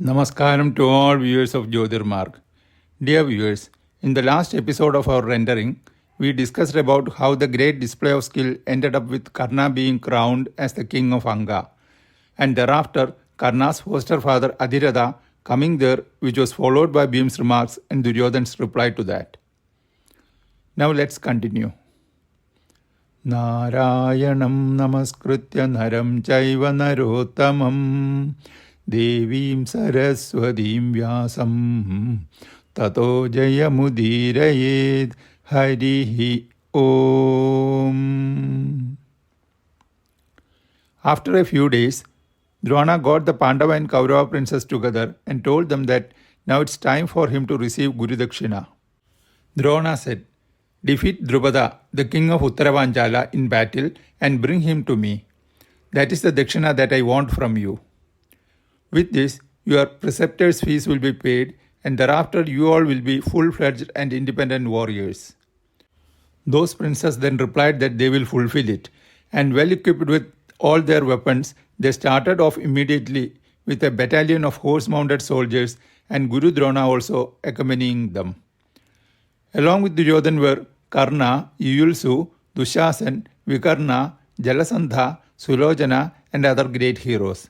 Namaskaram to all viewers of Jyotirmarg. Dear viewers, in the last episode of our rendering, we discussed about how the great display of skill ended up with Karna being crowned as the king of Anga, and thereafter Karna's foster father Adhiratha coming there, which was followed by Bhim's remarks and Duryodhan's reply to that. Now let's continue. Narayanam namaskritya naram chaiva narottamam Devim Saraswatim Vyasam Tato Jayamudirayed Harihi Om. After a few days, Drona got the Pandava and Kaurava princes together and told them that now it's time for him to receive Guru Dakshina. Drona said, "Defeat Drupada, the king of Utthara Paanchaala, in battle and bring him to me. That is the Dakshina that I want from you. With this, your preceptor's fees will be paid, and thereafter you all will be full-fledged and independent warriors." Those princes then replied that they will fulfill it, and well equipped with all their weapons, they started off immediately with a battalion of horse-mounted soldiers and Guru Drona also accompanying them. Along with Duryodhan were Karna, Yuyulsu, Dushasan, Vikarna, Jalasandha, Sulojana and other great heroes.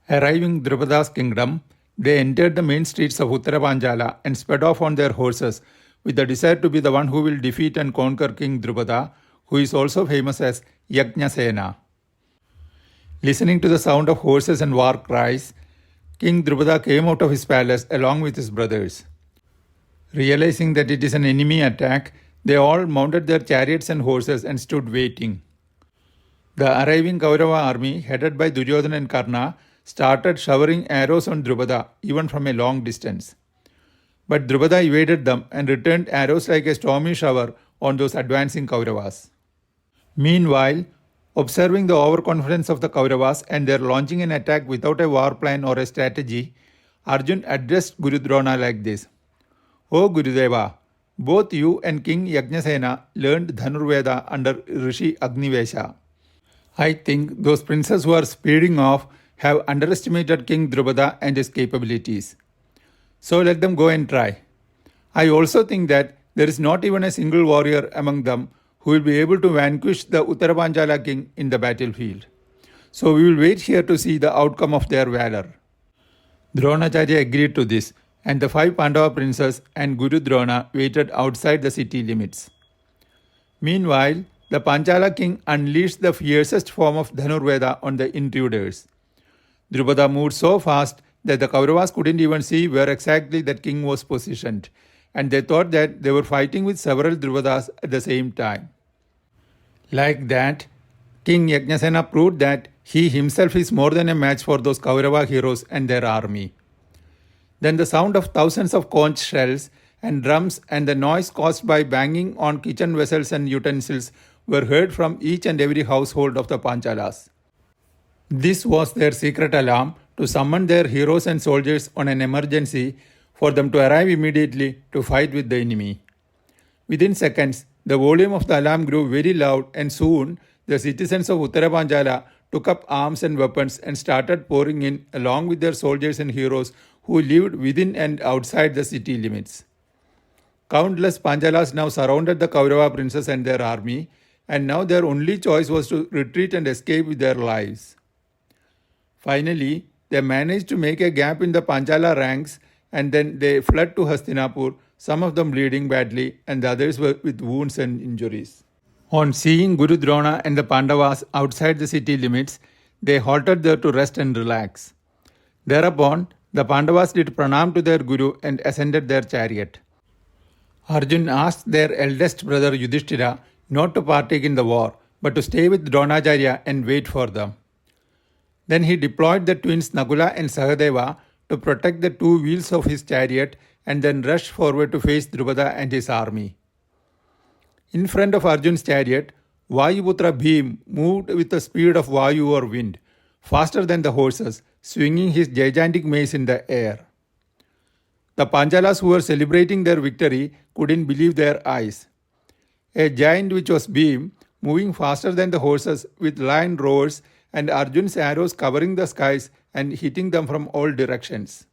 Arriving Drupada's kingdom, they entered the main streets of Utthara Paanchaala and sped off on their horses with the desire to be the one who will defeat and conquer King Drupada, who is also famous as Yajnasena. Listening to the sound of horses and war cries, King Drupada came out of his palace along with his brothers. Realizing that it is an enemy attack, they all mounted their chariots and horses and stood waiting. The arriving Kaurava army, headed by Duryodhan and Karna, started showering arrows on Drupada even from a long distance. But Drupada evaded them and returned arrows like a stormy shower on those advancing Kauravas. Meanwhile, observing the overconfidence of the Kauravas and their launching an attack without a war plan or a strategy, Arjun addressed Guru Drona like this: "O Gurudeva, both you and King Yajnasena learned Dhanurveda under Rishi Agnivesha. I think those princes who are speeding off have underestimated King Drupada and his capabilities. So let them go and try. I also think that there is not even a single warrior among them who will be able to vanquish the Utthara Paanchaala king in the battlefield. So we will wait here to see the outcome of their valor." Dronacharya agreed to this, and the 5 Pandava princes and Guru Drona waited outside the city limits. Meanwhile, the Panchala king unleashed the fiercest form of Dhanurveda on the intruders. Drupada moved so fast that the Kauravas couldn't even see where exactly that king was positioned, and they thought that they were fighting with several Drupadas at the same time. Like that, King Yajnasena proved that he himself is more than a match for those Kaurava heroes and their army. Then the sound of thousands of conch shells and drums and the noise caused by banging on kitchen vessels and utensils were heard from each and every household of the Panchalas. This was their secret alarm to summon their heroes and soldiers on an emergency for them to arrive immediately to fight with the enemy. Within seconds, the volume of the alarm grew very loud, and soon the citizens of Utthara Paanchaala took up arms and weapons and started pouring in along with their soldiers and heroes who lived within and outside the city limits. Countless Panchalas now surrounded the Kaurava princes and their army, and now their only choice was to retreat and escape with their lives. Finally, they managed to make a gap in the Panchala ranks, and then they fled to Hastinapur, some of them bleeding badly and the others were with wounds and injuries. On seeing Guru Drona and the Pandavas outside the city limits, they halted there to rest and relax. Thereupon, the Pandavas did pranam to their Guru and ascended their chariot. Arjun asked their eldest brother Yudhishthira not to partake in the war, but to stay with Dronacharya and wait for them. Then he deployed the twins Nakula and Sahadeva to protect the 2 wheels of his chariot and then rushed forward to face Drupada and his army. In front of Arjun's chariot, Vayuputra Bhim moved with the speed of Vayu or wind, faster than the horses, swinging his gigantic mace in the air. The Panchalas who were celebrating their victory couldn't believe their eyes. A giant which was Bhim, moving faster than the horses with lion roars and Arjun's arrows covering the skies and hitting them from all directions.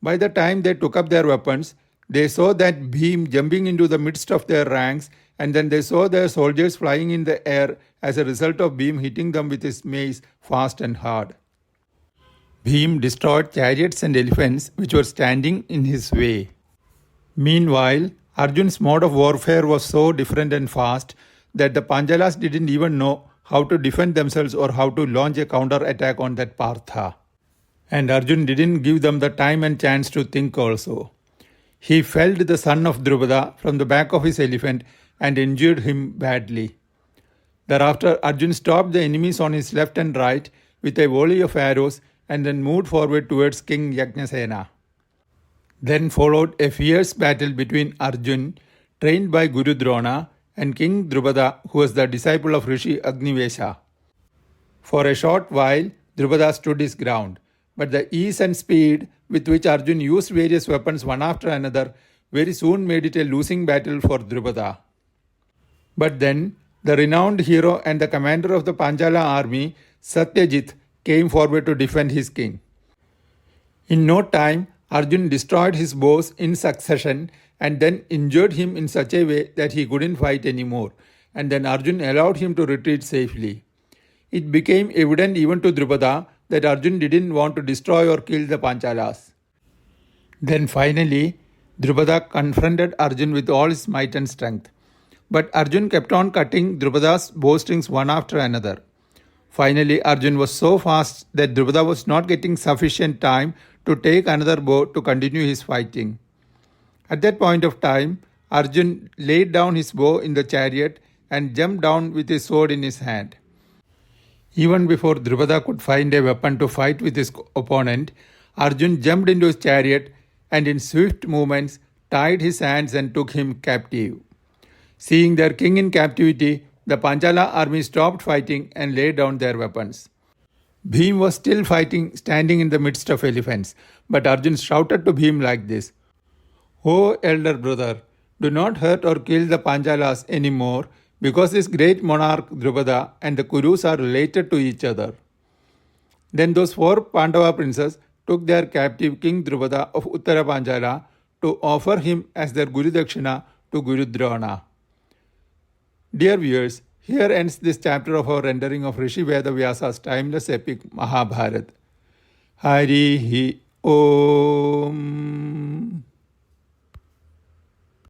By the time they took up their weapons, they saw that Bhim jumping into the midst of their ranks, and then they saw their soldiers flying in the air as a result of Bhim hitting them with his mace fast and hard. Bhim destroyed chariots and elephants which were standing in his way. Meanwhile, Arjun's mode of warfare was so different and fast that the Panchalas didn't even know how to defend themselves or how to launch a counter attack on that Partha. And Arjun didn't give them the time and chance to think also. He felled the son of Drupada from the back of his elephant and injured him badly. Thereafter, Arjun stopped the enemies on his left and right with a volley of arrows and then moved forward towards King Yajnasena. Then followed a fierce battle between Arjun, trained by Guru Drona, and King Drupada, who was the disciple of Rishi Agnivesha. For a short while, Drupada stood his ground, but the ease and speed with which Arjun used various weapons one after another very soon made it a losing battle for Drupada. But then, the renowned hero and the commander of the Panchala army, Satyajit, came forward to defend his king. In no time, Arjun destroyed his bows in succession and then injured him in such a way that he couldn't fight anymore, and then Arjun allowed him to retreat safely. It became evident even to Drupada that Arjun didn't want to destroy or kill the Panchalas. Then finally, Drupada confronted Arjun with all his might and strength. But Arjun kept on cutting Drupada's bowstrings one after another. Finally, Arjun was so fast that Drupada was not getting sufficient time to take another bow to continue his fighting. At that point of time, Arjun laid down his bow in the chariot and jumped down with his sword in his hand. Even before Drupada could find a weapon to fight with his opponent, Arjun jumped into his chariot and in swift movements tied his hands and took him captive. Seeing their king in captivity, the Panchala army stopped fighting and laid down their weapons. Bhim was still fighting, standing in the midst of elephants, but Arjun shouted to Bhim like this: "O elder brother, do not hurt or kill the Panchalas anymore, because this great monarch Drupada and the Kurus are related to each other." Then those 4 Pandava princes took their captive King Drupada of Utthara Paanchaala to offer him as their Guru Dakshina to Guru Drona. Dear viewers, here ends this chapter of our rendering of Rishi Vedavyasa's timeless epic Mahabharata. Harihi Om.